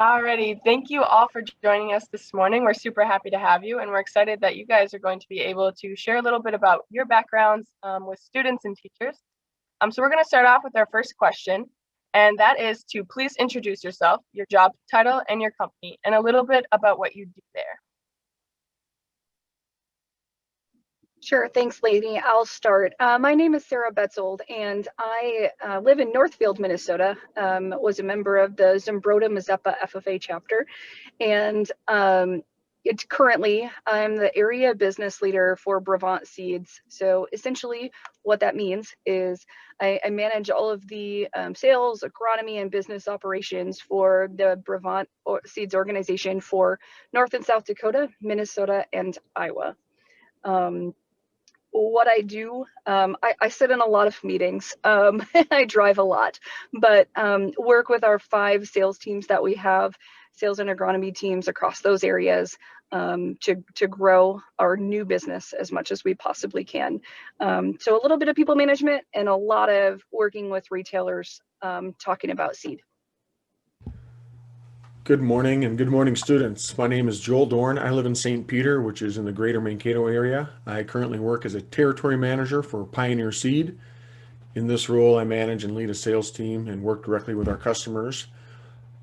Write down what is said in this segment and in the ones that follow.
Alrighty, thank you all for joining us this morning. We're super happy to have you, and we're excited that you guys are going to be able to share a little bit about your backgrounds with students and teachers. So we're going to start off with our first question, and that is to please introduce yourself, your job title, and your company, and a little bit about what you do there. Sure, thanks, Lady. I'll start. My name is Sarah Betzold, and I live in Northfield, Minnesota. Was a member of the Zumbrota-Mazeppa FFA chapter, and it's currently I'm the area business leader for Brevant Seeds. So essentially, what that means is I manage all of the sales, agronomy, and business operations for the Brevant Seeds organization for North and South Dakota, Minnesota, and Iowa. What I do, I sit in a lot of meetings, I drive a lot, but work with our 5 sales teams that we have, sales and agronomy teams across those areas to grow our new business as much as we possibly can. So a little bit of people management and a lot of working with retailers talking about seed. Good morning and good morning, students. My name is Joel Dorn. I live in St. Peter, which is in the greater Mankato area. I currently work as a territory manager for Pioneer Seed. In this role, I manage and lead a sales team and work directly with our customers.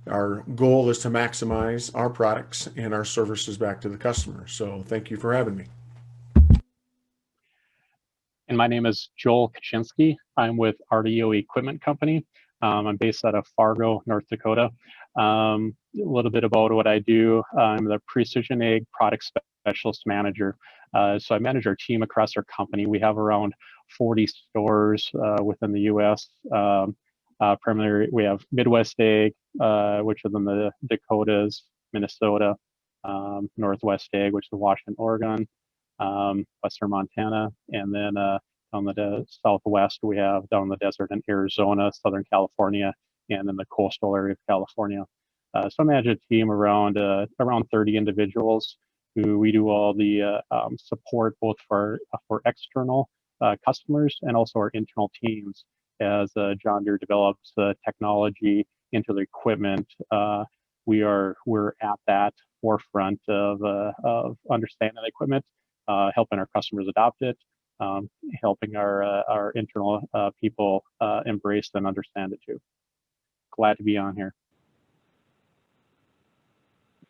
Our goal is to maximize our products and our services back to the customer. So thank you for having me. And my name is Joel Kaczynski. I'm with RDO Equipment Company. I'm based out of Fargo, North Dakota. A little bit about what I do. I'm the Precision Ag Product Specialist Manager. So I manage our team across our company. We have around 40 stores within the U.S. Primarily, we have Midwest Ag, which is in the Dakotas, Minnesota, Northwest Ag, which is Washington, Oregon, Western Montana, and then on the Southwest, we have down in the desert in Arizona, Southern California, and in the coastal area of California. So I manage a team around 30 individuals who we do all the support both for external customers and also our internal teams as John Deere develops technology into the equipment. We're at that forefront of understanding the equipment, helping our customers adopt it, helping our internal people embrace and understand it too. Glad to be on here.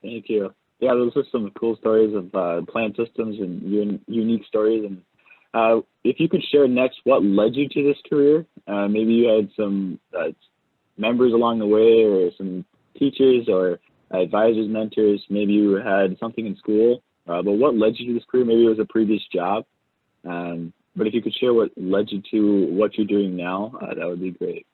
Thank you. Yeah, those are some cool stories of plant systems and unique stories. And if you could share next, what led you to this career? Maybe you had some members along the way, or some teachers, or advisors, mentors. Maybe you had something in school. But what led you to this career? Maybe it was a previous job. But if you could share what led you to what you're doing now, that would be great.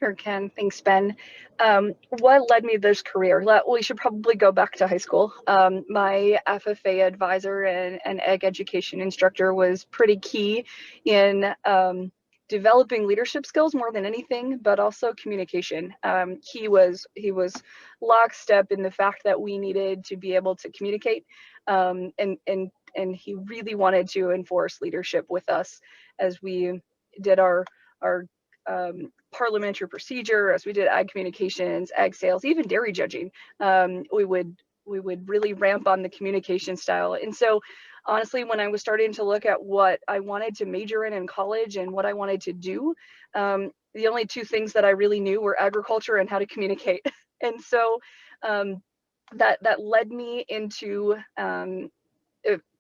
Sure, Ken. Thanks, Ben. What led me to this career? We should probably go back to high school. My FFA advisor and ag education instructor was pretty key in developing leadership skills more than anything, but also communication. He was lockstep in the fact that we needed to be able to communicate, and he really wanted to enforce leadership with us as we did our parliamentary procedure, as we did ag communications, ag sales, even dairy judging. We would really ramp on the communication style. And so honestly, when I was starting to look at what I wanted to major in college and what I wanted to do, the only 2 things that I really knew were agriculture and how to communicate. And so that led me into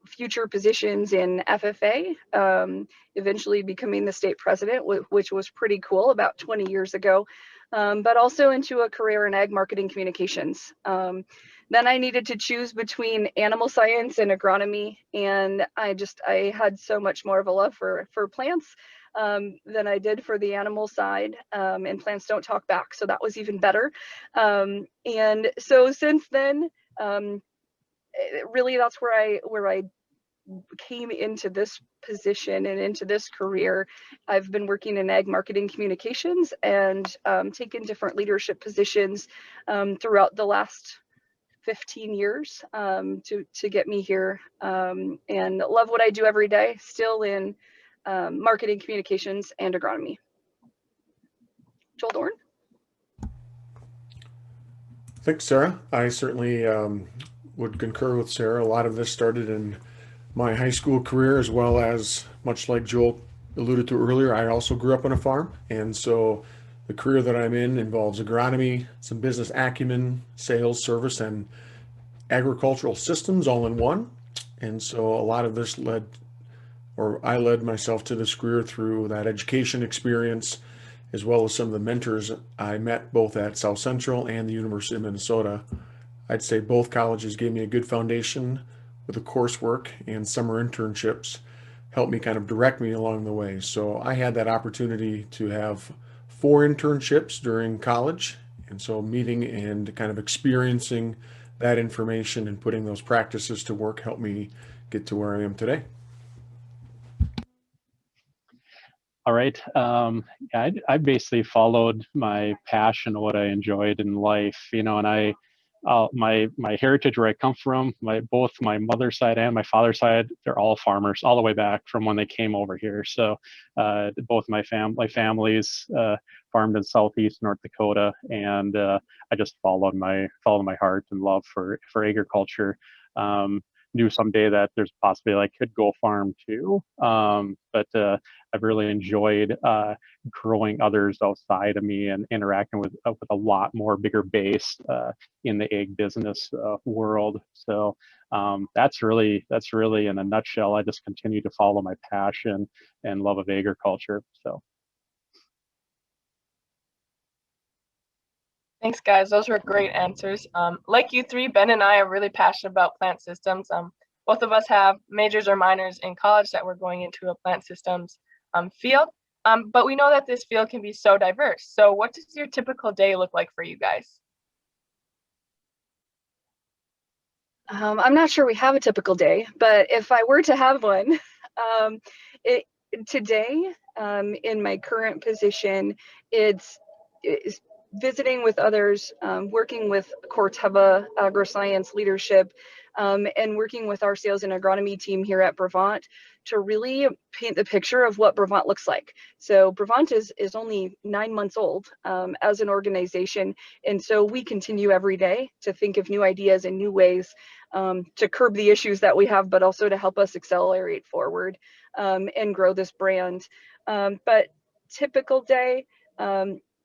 future positions in FFA, eventually becoming the state president, which was pretty cool about 20 years ago, but also into a career in ag marketing communications. Then I needed to choose between animal science and agronomy, and I had so much more of a love for plants than I did for the animal side, and plants don't talk back, so that was even better. And so since then, really that's where I came into this position and into this career. I've been working in ag marketing communications and taken different leadership positions throughout the last 15 years to get me here, and love what I do every day, still in marketing communications and agronomy. Joel Dorn. Thanks, Sarah. I certainly would concur with Sarah. A lot of this started in my high school career, as well as, much like Joel alluded to earlier, I also grew up on a farm. And so the career that I'm in involves agronomy, some business acumen, sales, service, and agricultural systems all in one. And so a lot of this I led myself to this career through that education experience, as well as some of the mentors I met both at South Central and the University of Minnesota. I'd say both colleges gave me a good foundation with the coursework, and summer internships helped me kind of direct me along the way. So I had that opportunity to have 4 internships during college. And so meeting and kind of experiencing that information and putting those practices to work helped me get to where I am today. All right. Yeah, I basically followed my passion, what I enjoyed in life, you know, and my heritage, where I come from, both my mother's side and my father's side, they're all farmers, all the way back from when they came over here. So both my families farmed in southeast North Dakota, and I just followed my heart and love for agriculture. Knew someday that there's a possibility I could go farm too, but I've really enjoyed growing others outside of me and interacting with a lot more bigger base in the egg business world. So that's really in a nutshell. I just continue to follow my passion and love of agriculture. So. Thanks, guys. Those were great answers. Like you three, Ben and I are really passionate about plant systems. Both of us have majors or minors in college that we're going into a plant systems field. But we know that this field can be so diverse. So what does your typical day look like for you guys? I'm not sure we have a typical day, but if I were to have one, today, in my current position, it's visiting with others, working with Corteva agroscience leadership, and working with our sales and agronomy team here at Brevant to really paint the picture of what Brevant looks like. So Brevant is only 9 months old as an organization, and so we continue every day to think of new ideas and new ways to curb the issues that we have, but also to help us accelerate forward and grow this brand. But typical day,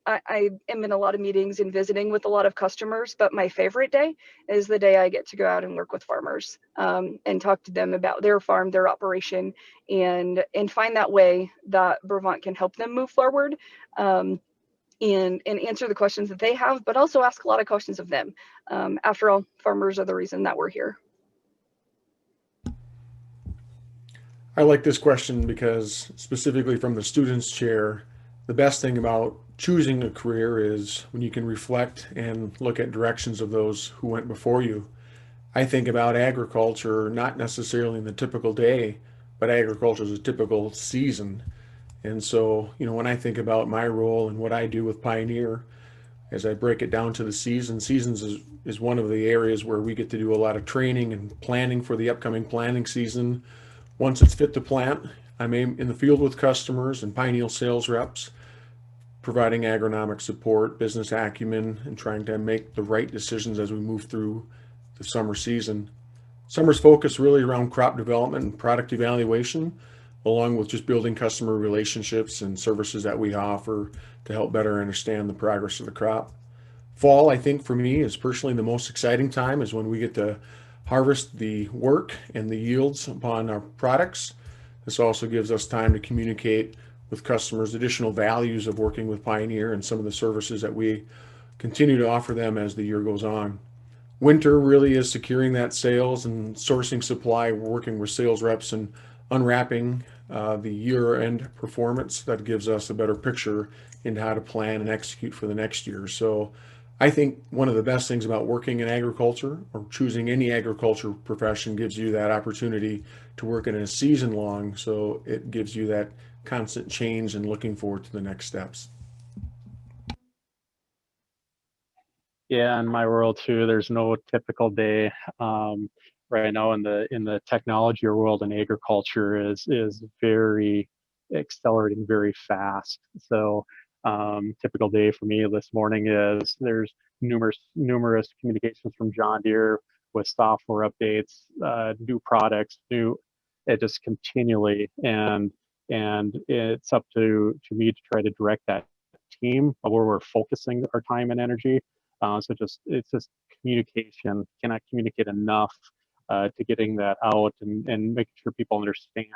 I am in a lot of meetings and visiting with a lot of customers, but my favorite day is the day I get to go out and work with farmers and talk to them about their farm, their operation, and find that way that Brevant can help them move forward and answer the questions that they have, but also ask a lot of questions of them. After all, farmers are the reason that we're here. I like this question because, specifically from the student's chair, the best thing about choosing a career is when you can reflect and look at directions of those who went before you. I think about agriculture not necessarily in the typical day, but agriculture is a typical season. And so, when I think about my role and what I do with Pioneer, as I break it down to the seasons is one of the areas where we get to do a lot of training and planning for the upcoming planting season. Once it's fit to plant, I'm in the field with customers and Pioneer sales reps, providing agronomic support, business acumen, and trying to make the right decisions as we move through the summer season. Summer's focus really around crop development and product evaluation, along with just building customer relationships and services that we offer to help better understand the progress of the crop. Fall, I think for me, is personally the most exciting time, is when we get to harvest the work and the yields upon our products. This also gives us time to communicate with customers additional values of working with Pioneer and some of the services that we continue to offer them as the year goes on. Winter really is securing that sales and sourcing supply, working with sales reps and unwrapping the year-end performance that gives us a better picture into how to plan and execute for the next year. So I think one of the best things about working in agriculture or choosing any agriculture profession gives you that opportunity to work in a season long. So it gives you that constant change and looking forward to the next steps. Yeah, in my world too, there's no typical day. Right now in the technology world, and agriculture is very accelerating very fast. So typical day for me this morning is there's numerous communications from John Deere with software updates, new products, it just continually, and it's up to me to try to direct that team of where we're focusing our time and energy. So it's just communication. Cannot communicate enough to getting that out and making sure people understand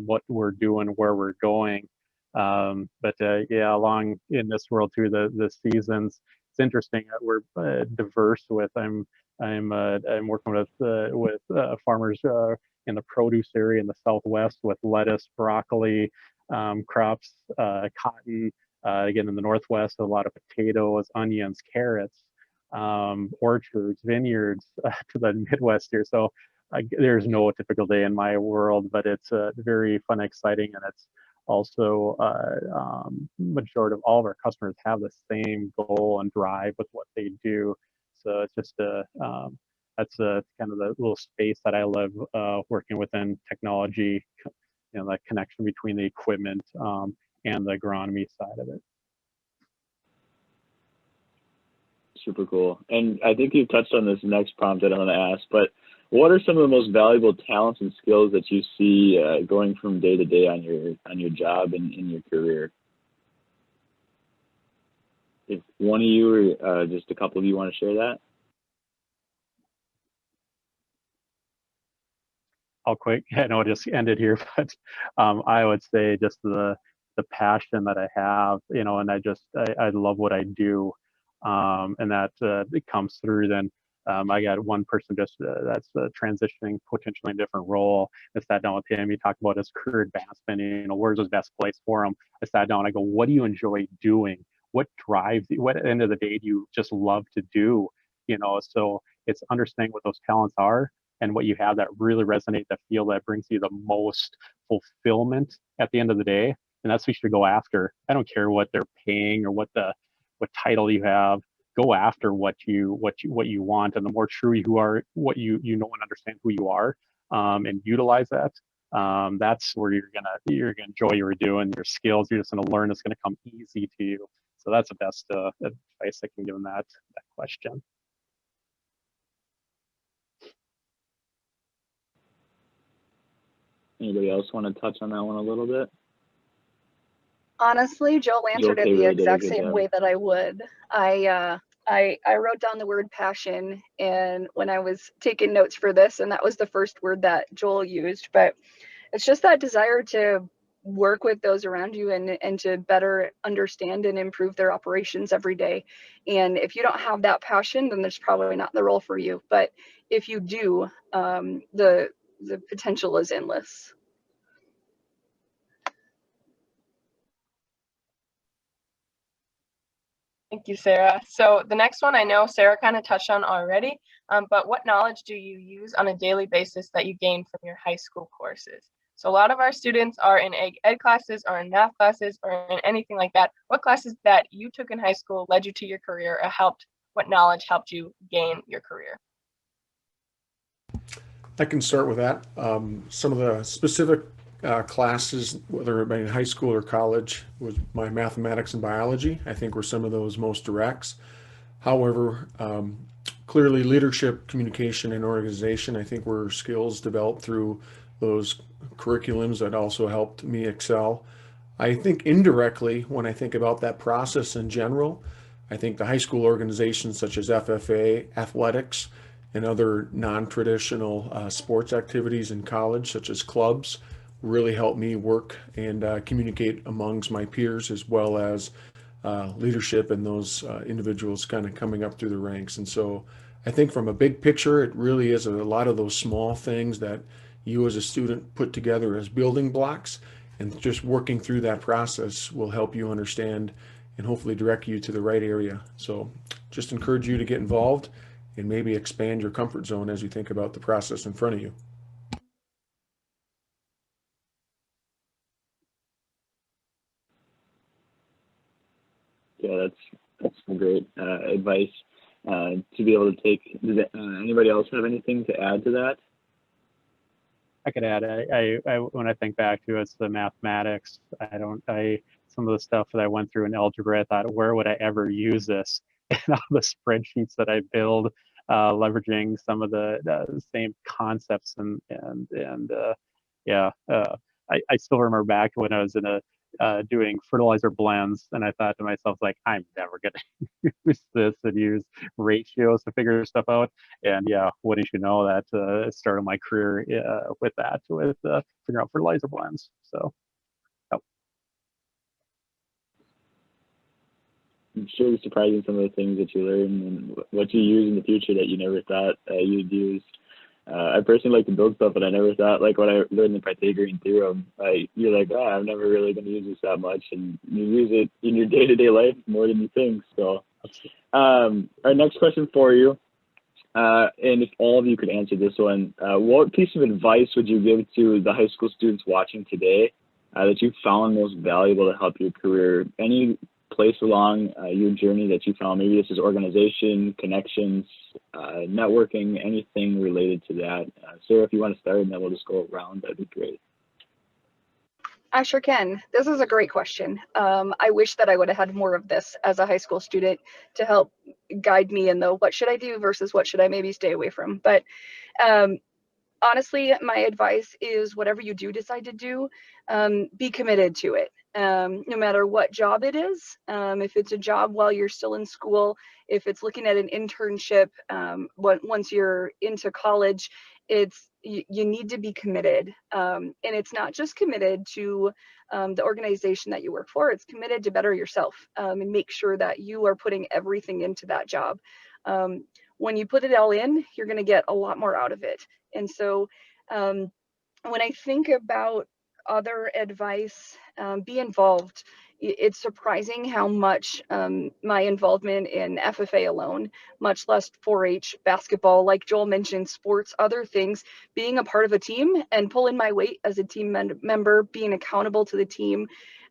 what we're doing, where we're going. But yeah, along in this world through the seasons, it's interesting that we're diverse with. I'm working with farmers in the produce area in the Southwest with lettuce, broccoli, crops, cotton. Again, in the Northwest, a lot of potatoes, onions, carrots, orchards, vineyards to the Midwest here. So there's no typical day in my world, but it's very fun, exciting, and it's also majority of all of our customers have the same goal and drive with what they do. So it's just that's kind of the little space that I love working within technology, that connection between the equipment and the agronomy side of it. Super cool. And I think you touched on this next prompt that I'm going to ask, but what are some of the most valuable talents and skills that you see going from day to day on your job and in your career? If one of you or just a couple of you want to share that. I'll quick. I know it just ended here, but I would say just the passion that I have, and I love what I do, and that it comes through. Then I got one person just that's transitioning potentially in a different role. I sat down with him. He talked about his career advancement. Where's his best place for him? I sat down. I go, what do you enjoy doing? What drives you? What at the end of the day do you just love to do? So it's understanding what those talents are and what you have that really resonate, that feel that brings you the most fulfillment at the end of the day. And that's what you should go after. I don't care what they're paying or what title you have. Go after what you want, and the more true you are, what you know and understand who you are, and utilize that. That's where you're gonna enjoy what you're doing. Your skills, you're just gonna learn. It's gonna come easy to you. So that's the best advice I can give in that question. Anybody else want to touch on that one a little bit? Honestly, Joel answered it the exact same way that I would. I wrote down the word passion, and when I was taking notes for this, and that was the first word that Joel used, but it's just that desire to work with those around you and to better understand and improve their operations every day. And if you don't have that passion, then there's probably not the role for you. But if you do, the potential is endless. Thank you, Sarah. So the next one I know Sarah kind of touched on already, but what knowledge do you use on a daily basis that you gain from your high school courses? So a lot of our students are in ed classes or in math classes or in anything like that. What classes that you took in high school led you to your career or what knowledge helped you gain your career? I can start with that. Some of the specific classes, whether it be in high school or college, was my mathematics and biology. I think were some of those most directs. However, clearly leadership, communication, and organization, I think were skills developed through those curriculums that also helped me excel. I think indirectly, when I think about that process in general, I think the high school organizations such as FFA, athletics, and other non-traditional sports activities in college, such as clubs, really helped me work and communicate amongst my peers, as well as leadership and those individuals kind of coming up through the ranks. And so I think from a big picture, it really is a lot of those small things that you as a student put together as building blocks, and just working through that process will help you understand and hopefully direct you to the right area. So just encourage you to get involved and maybe expand your comfort zone as you think about the process in front of you. Yeah, that's some great advice to be able to take. Does anybody else have anything to add to that? I could add, I when I think back to it's the mathematics, some of the stuff that I went through in algebra, I thought, where would I ever use this? and all the spreadsheets that I build, leveraging some of the same concepts I still remember back when I was in doing fertilizer blends, and I thought to myself, like, I'm never gonna use this and use ratios to figure stuff out. And yeah, wouldn't you know that started my career with figuring out fertilizer blends. So. I'm sure it's surprising some of the things that you learn and what you use in the future that you never thought you'd use. I personally like to build stuff, but I never thought, like when I learned the Pythagorean theorem, you're like, oh, I'm never really going to use this that much, and you use it in your day-to-day life more than you think. So, our next question for you, and if all of you could answer this one, what piece of advice would you give to the high school students watching today that you found most valuable to help your career? Any place along your journey that you found, maybe this is organization, connections, networking, anything related to that. Sarah, if you want to start, and then we'll just go around, that'd be great. I sure can. This is a great question. I wish that I would have had more of this as a high school student to help guide me in the what should I do versus what should I maybe stay away from. But honestly, my advice is whatever you do decide to do, be committed to it. No matter what job it is, if it's a job while you're still in school, if it's looking at an internship, once you're into college, you need to be committed. And it's not just committed to the organization that you work for, it's committed to better yourself and make sure that you are putting everything into that job. When you put it all in, you're going to get a lot more out of it. And so when I think about other advice, be involved. It's surprising how much my involvement in FFA alone, much less 4-H, basketball, like Joel mentioned, sports, other things, being a part of a team and pulling my weight as a team member, being accountable to the team.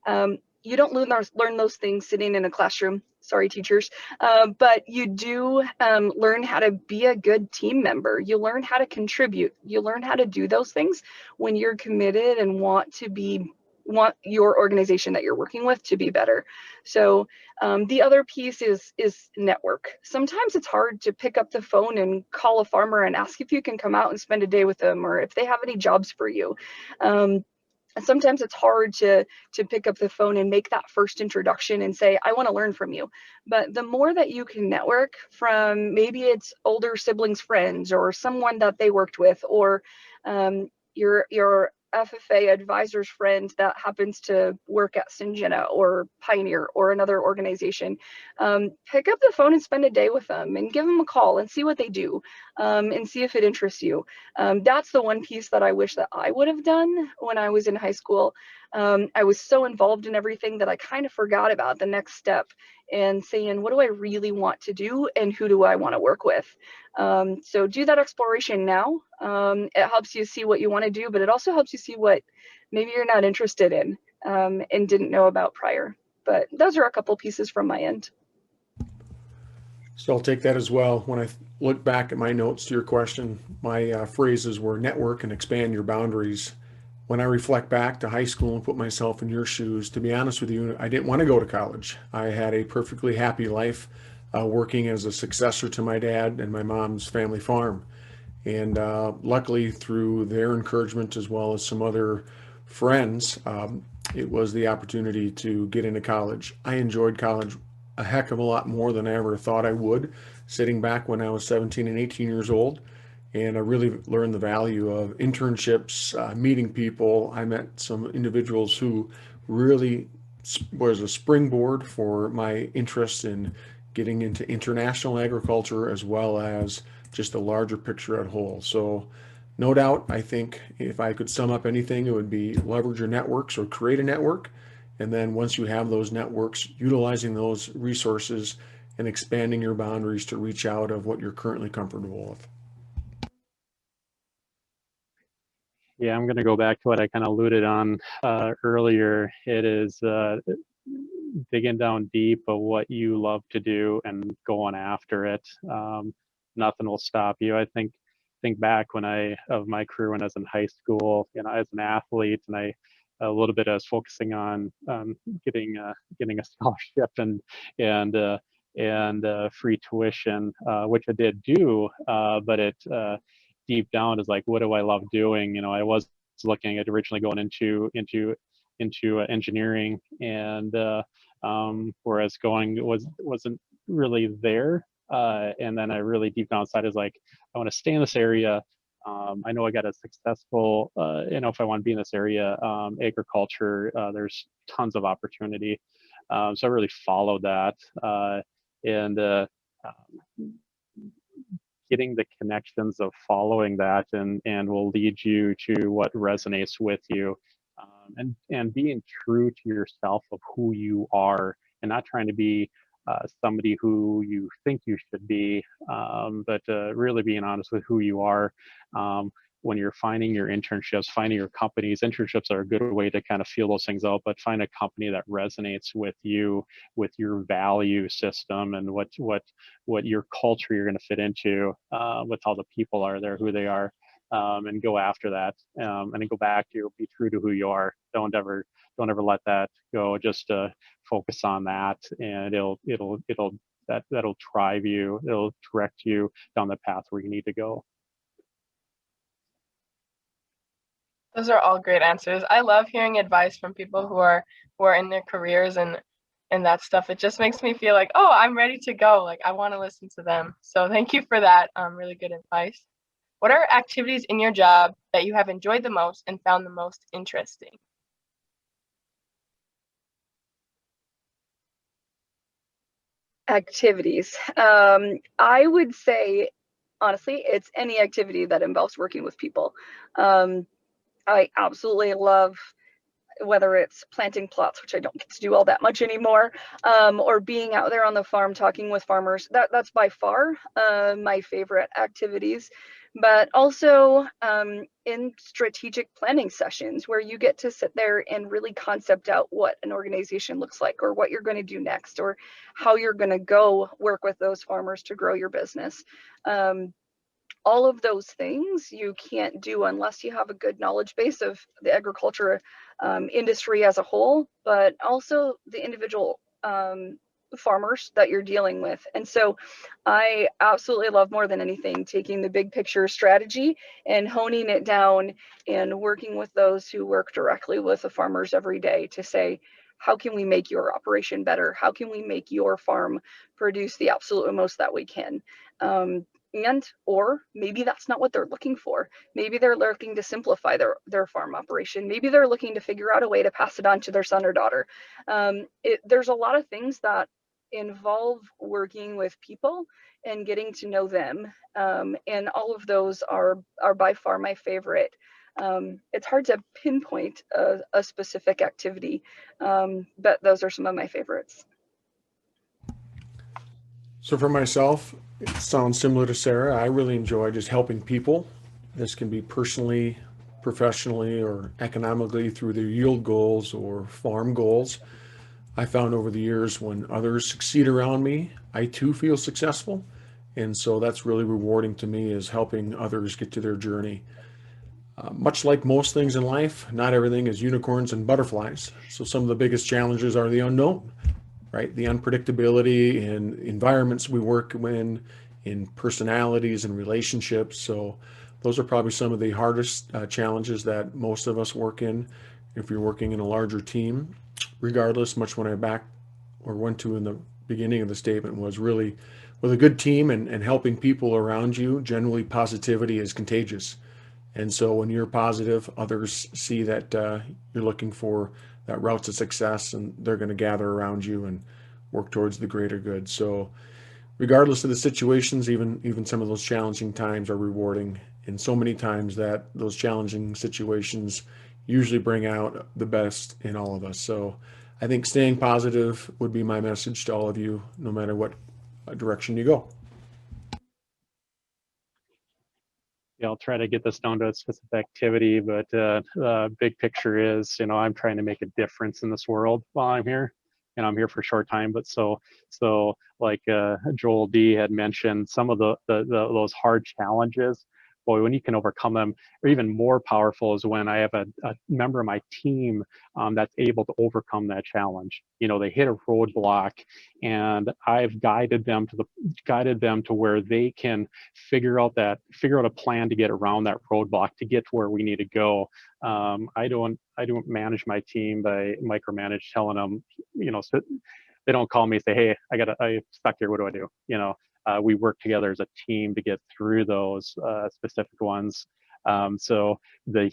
You don't learn those things sitting in a classroom. Sorry, teachers. But you do learn how to be a good team member. You learn how to contribute. You learn how to do those things when you're committed and want your organization that you're working with to be better. So the other piece is network. Sometimes it's hard to pick up the phone and call a farmer and ask if you can come out and spend a day with them, or if they have any jobs for you. Sometimes it's hard to pick up the phone and make that first introduction and say, I want to learn from you. But the more that you can network from, maybe it's older siblings, friends, or someone that they worked with, or your FFA advisor's friend that happens to work at Syngenta or Pioneer or another organization, pick up the phone and spend a day with them and give them a call and see what they do, and see if it interests you. That's the one piece that I wish that I would have done when I was in high school. I was so involved in everything that I kind of forgot about the next step and saying, what do I really want to do and who do I want to work with? So do that exploration now. It helps you see what you want to do, but it also helps you see what maybe you're not interested in and didn't know about prior. But those are a couple pieces from my end. So I'll take that as well. When I look back at my notes to your question, my phrases were network and expand your boundaries. When I reflect back to high school and put myself in your shoes, to be honest with you, I didn't want to go to college. I had a perfectly happy life working as a successor to my dad and my mom's family farm. And luckily, through their encouragement as well as some other friends, it was the opportunity to get into college. I enjoyed college a heck of a lot more than I ever thought I would, sitting back when I was 17 and 18 years old. And I really learned the value of internships, meeting people. I met some individuals who really was a springboard for my interest in getting into international agriculture as well as just a larger picture at whole. So no doubt, I think if I could sum up anything, it would be leverage your networks or create a network. And then once you have those networks, utilizing those resources and expanding your boundaries to reach out of what you're currently comfortable with. Yeah, I'm going to go back to what I kind of alluded on earlier. It is digging down deep of what you love to do and going after it. Nothing will stop you. I think back of my career when I was in high school, as an athlete, and a little bit I was focusing on getting a scholarship and and free tuition, which I did do, but it deep down is like, what do I love doing? You know, I was looking at originally going into engineering, and whereas going wasn't really there. And then I really deep down inside is like, I want to stay in this area. I know I got a successful, you know, if I want to be in this area, agriculture, there's tons of opportunity. So I really followed that, and getting the connections of following that, and will lead you to what resonates with you, and being true to yourself of who you are, and not trying to be somebody who you think you should be, but really being honest with who you are. When you're finding your internships, finding your companies, internships are a good way to kind of feel those things out, but find a company that resonates with you, with your value system, and what your culture you're going to fit into, with how the people are there, who they are, and go after that, and then go back to be true to who you are. Don't ever let that go. Just focus on that, and that'll drive you. It'll direct you down the path where you need to go. Those are all great answers. I love hearing advice from people who are in their careers and that stuff. It just makes me feel like, oh, I'm ready to go. Like I want to listen to them. So thank you for that. Really good advice. What are activities in your job that you have enjoyed the most and found the most interesting? Activities. I would say, honestly, it's any activity that involves working with people. I absolutely love, whether it's planting plots, which I don't get to do all that much anymore, or being out there on the farm talking with farmers. That's by far my favorite activities. But also in strategic planning sessions where you get to sit there and really concept out what an organization looks like, or what you're going to do next, or how you're going to go work with those farmers to grow your business. All of those things you can't do unless you have a good knowledge base of the agriculture industry as a whole, but also the individual farmers that you're dealing with. And so I absolutely love, more than anything, taking the big picture strategy and honing it down and working with those who work directly with the farmers every day to say, how can we make your operation better? How can we make your farm produce the absolute most that we can? Or maybe that's not what they're looking for. Maybe they're looking to simplify their farm operation. Maybe they're looking to figure out a way to pass it on to their son or daughter. There's a lot of things that involve working with people and getting to know them. And all of those are by far my favorite. It's hard to pinpoint a specific activity, but those are some of my favorites. So for myself, it sounds similar to Sarah. I really enjoy just helping people. This can be personally, professionally, or economically through their yield goals or farm goals. I found over the years when others succeed around me, I too feel successful. And so that's really rewarding to me, is helping others get to their journey. Much like most things in life, not everything is unicorns and butterflies. So some of the biggest challenges are the unknown, right? The unpredictability in environments we work in personalities and relationships. So those are probably some of the hardest challenges that most of us work in. If you're working in a larger team, regardless, much when I went to in the beginning of the statement was really with a good team and helping people around you. Generally, positivity is contagious. And so when you're positive, others see that you're looking for that route to success, and they're going to gather around you and work towards the greater good. So regardless of the situations, even some of those challenging times are rewarding. And so many times that those challenging situations usually bring out the best in all of us. So I think staying positive would be my message to all of you, no matter what direction you go. Yeah, I'll try to get this down to a specific activity, but big picture is, I'm trying to make a difference in this world while I'm here, and I'm here for a short time. But so like Joel D had mentioned, some of those hard challenges boy, when you can overcome them, or even more powerful is when I have a member of my team that's able to overcome that challenge. You know, they hit a roadblock, and I've guided them to where they can figure out a plan to get around that roadblock to get to where we need to go. I don't manage my team by micromanage, telling them, you know, so they don't call me and say, hey, I stuck here, what do I do? You know, we work together as a team to get through those specific ones. So the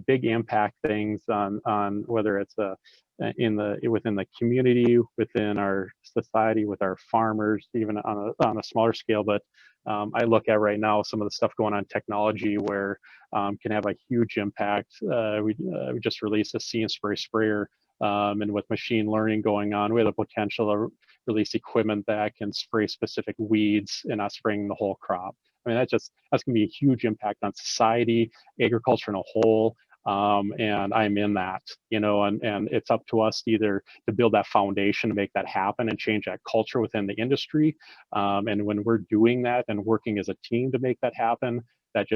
big impact things on whether it's within the community, within our society, with our farmers, even on a smaller scale. But I look at right now some of the stuff going on in technology where can have a huge impact. We just released a See and Spray sprayer. And with machine learning going on, we have the potential to release equipment that can spray specific weeds and not spraying the whole crop. I mean, that's going to be a huge impact on society, agriculture in a whole. And I'm in that, you know, and it's up to us either to build that foundation to make that happen and change that culture within the industry. And when we're doing that and working as a team to make that happen, that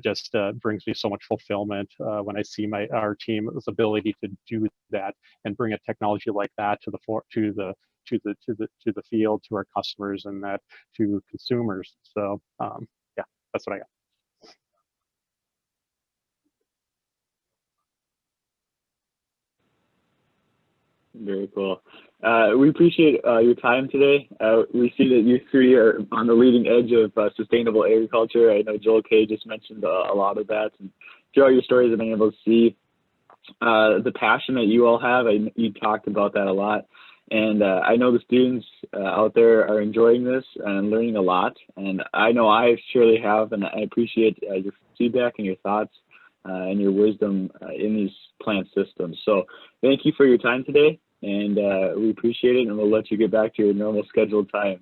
just brings me so much fulfillment when I see our team's ability to do that and bring a technology like that to the field, to our customers, and that to consumers. So yeah, that's what I got. Very cool. We appreciate your time today. We see that you three are on the leading edge of sustainable agriculture. I know Joel K just mentioned a lot of that. And throughout your stories, I've been able to see the passion that you all have. You talked about that a lot. And I know the students out there are enjoying this and learning a lot. And I know I surely have, and I appreciate your feedback and your thoughts and your wisdom in these plant systems. So thank you for your time today. And we appreciate it, and we'll let you get back to your normal scheduled time.